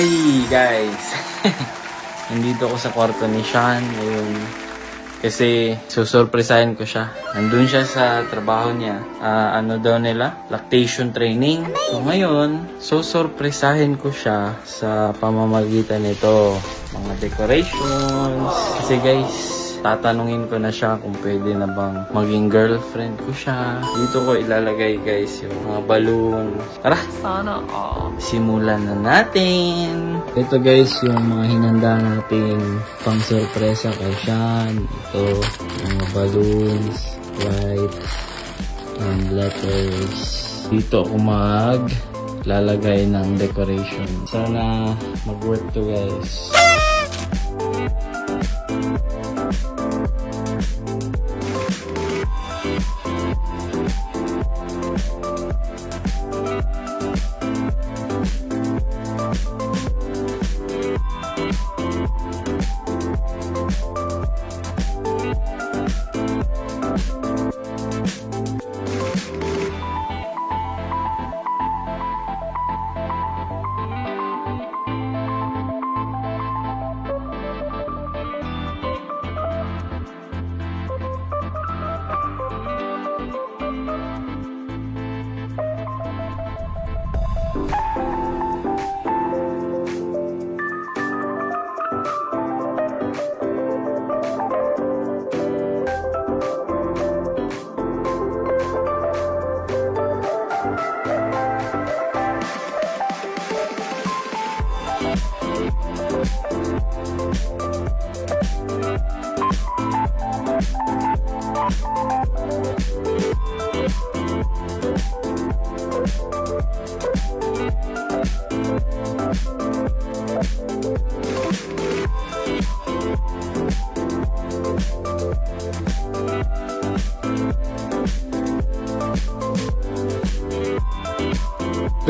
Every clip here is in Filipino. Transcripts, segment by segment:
Hi guys! Nandito ako sa kwarto ni Sean ngayon kasi susurpresahin ko siya. Nandun siya sa trabaho niya. Ano daw nila? Lactation training. So ngayon, susurpresahin ko siya sa pamamagitan nito. Mga decorations. Kasi guys, tatanungin ko na siya kung pwede na bang maging girlfriend ko siya. Dito ko ilalagay guys yung mga balloon. Tara! Sana simulan na natin! Ito guys yung mga hinanda nating pang sorpresa kay Sean. Ito, mga balloons, white, and letters. Dito ako lalagay ng decoration. Sana mag-work to guys.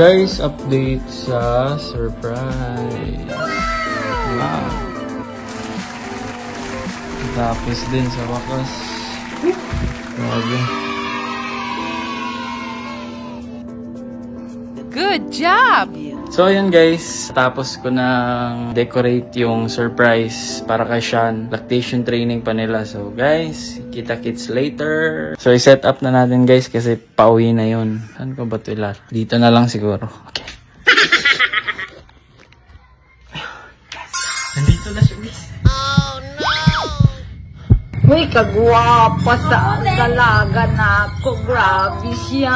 Guys, update sa surprise. Wow. Tapos din sa wakas. Grabe. Good job! So ayan guys, tapos ko nang decorate yung surprise para kay Sean. Lactation training pa nila. So guys, kita-kits later. So i-set up na natin guys kasi pauwi na yun. Saan ko ba ito ilat? Dito na lang siguro. Okay. Nandito na siya guys. Oh no! Uy, kagwapa sa dalaga na ako. Grabe siya.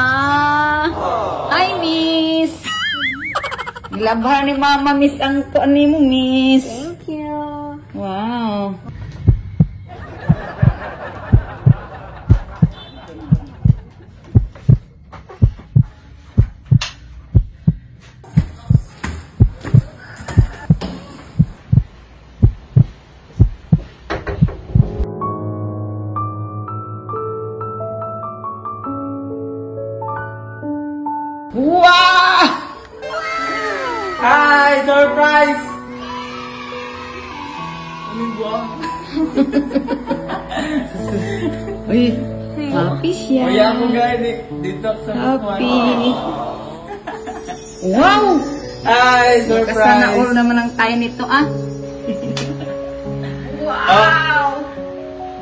Hi, miss. Nilabhan ni mama, miss. Ang kuan mo, miss. Thank you. Wow. Wow! Hi! Surprise! Anong buwan? Uy, happy siya. Kaya ako guys, dito sa Happy. Wow! Hi! Surprise! Sana all naman ang tayo nito, ah. Wow!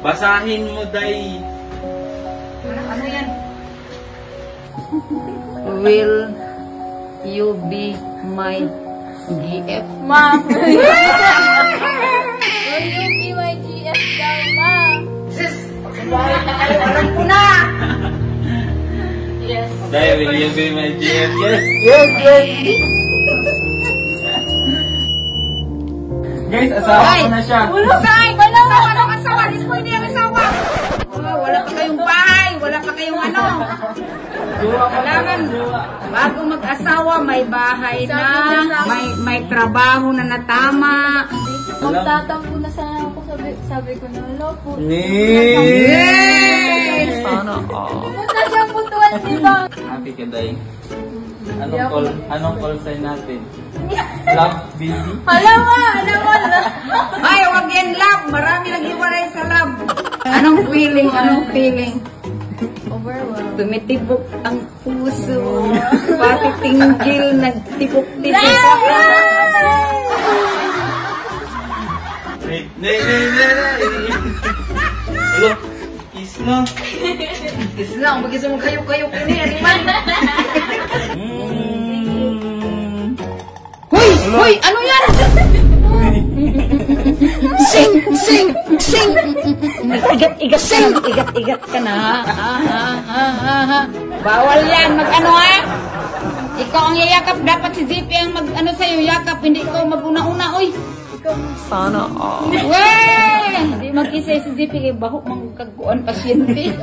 Basahin mo, Day. Ano yan? Will you be my GF? Mom! Will you be my GF daw, Mom? Sis! Alam ko na! Yes. Day, will you be my GF? Yes! Yes! Yes! Guys, asawa ko na siya. Anong asawa? Hindi pwede ang asawa. Wala pa kayong bahay. Wala pa kayong ano. Kailangan, bago mag-asawa, may bahay na, may trabaho na natama. Magtatampo na sana ako, sabi ko na, hello po. Yes! Sana Pumunta siya putuan, di ba? Happy ka, Day. Anong call sign natin? Love, busy? Alam mo. Ay, wag yan love. Marami nag-iwalay sa love. Anong feeling? Overwhelmed. Tumitibok ang puso. Pati tinggil, nagtibok-tibok. Islang, magkisa mo kayo-kayo kini, Ariman. Hoy, ano yan? Sing! Igat-igat ka na. Bawal yan, mag-ano ha? Ikaw ang yayakap, dapat si ZP ang mag-ano sa'yo, yakap, hindi ikaw mag-una-una, uy. Sana all. Wey! Hindi mag-isa si ZP, kaya bahok mang kaguan pasyente.